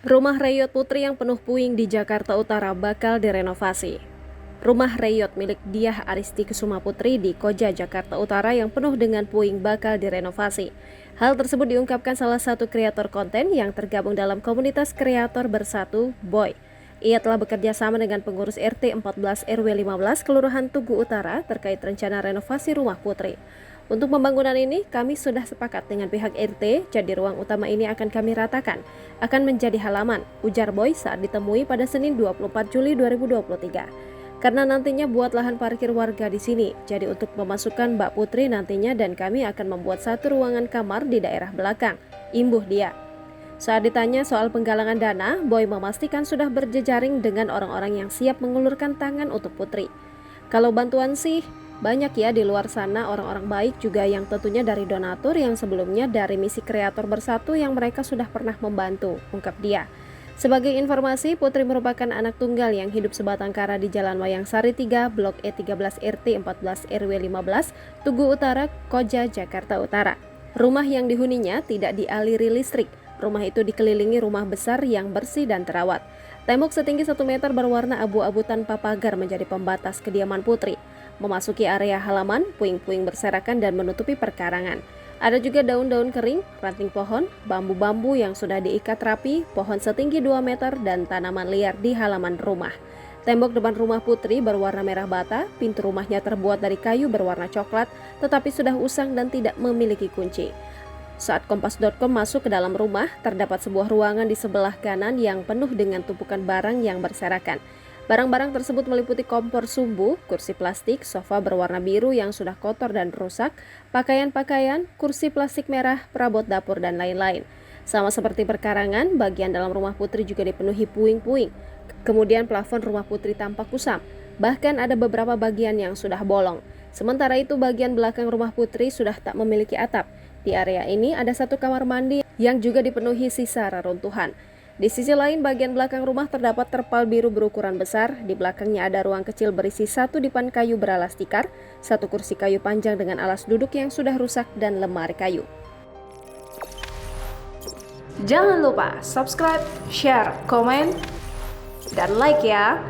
Rumah Reyot Putri yang penuh puing di Jakarta Utara bakal direnovasi. Rumah Reyot milik Diah Aristi Kusuma Putri di Koja, Jakarta Utara yang penuh dengan puing bakal direnovasi. Hal tersebut diungkapkan salah satu kreator konten yang tergabung dalam komunitas kreator Bersatu, Boy. Ia telah bekerja sama dengan pengurus RT 14 RW 15 Kelurahan Tugu Utara terkait rencana renovasi rumah Putri. Untuk pembangunan ini, kami sudah sepakat dengan pihak RT, jadi ruang utama ini akan kami ratakan, akan menjadi halaman, ujar Boy saat ditemui pada Senin 24 Juli 2023. Karena nantinya buat lahan parkir warga di sini, jadi untuk memasukkan Mbak Putri nantinya dan kami akan membuat satu ruangan kamar di daerah belakang, imbuh dia. Saat ditanya soal penggalangan dana, Boy memastikan sudah berjejaring dengan orang-orang yang siap mengulurkan tangan untuk Putri. Kalau bantuan sih, banyak ya di luar sana orang-orang baik juga yang tentunya dari donatur yang sebelumnya dari misi kreator Bersatu yang mereka sudah pernah membantu, ungkap dia. Sebagai informasi, Putri merupakan anak tunggal yang hidup sebatang kara di Jalan Wayang Sari 3, Blok E13 RT 14 RW 15, Tugu Utara, Koja, Jakarta Utara. Rumah yang dihuninya tidak dialiri listrik. Rumah itu dikelilingi rumah besar yang bersih dan terawat. Tembok setinggi 1 meter berwarna abu-abu tanpa pagar menjadi pembatas kediaman Putri. Memasuki area halaman, puing-puing berserakan dan menutupi perkarangan. Ada juga daun-daun kering, ranting pohon, bambu-bambu yang sudah diikat rapi, pohon setinggi 2 meter, dan tanaman liar di halaman rumah. Tembok depan rumah Putri berwarna merah bata, pintu rumahnya terbuat dari kayu berwarna coklat, tetapi sudah usang dan tidak memiliki kunci. Saat Kompas.com masuk ke dalam rumah, terdapat sebuah ruangan di sebelah kanan yang penuh dengan tumpukan barang yang berserakan. Barang-barang tersebut meliputi kompor sumbu, kursi plastik, sofa berwarna biru yang sudah kotor dan rusak, pakaian-pakaian, kursi plastik merah, perabot dapur, dan lain-lain. Sama seperti perkarangan, bagian dalam rumah Putri juga dipenuhi puing-puing. Kemudian plafon rumah Putri tampak kusam, bahkan ada beberapa bagian yang sudah bolong. Sementara itu bagian belakang rumah Putri sudah tak memiliki atap. Di area ini ada satu kamar mandi yang juga dipenuhi sisa reruntuhan. Di sisi lain, bagian belakang rumah terdapat terpal biru berukuran besar. Di belakangnya ada ruang kecil berisi satu dipan kayu beralas tikar, satu kursi kayu panjang dengan alas duduk yang sudah rusak, dan lemari kayu. Jangan lupa subscribe, share, komen, dan like ya!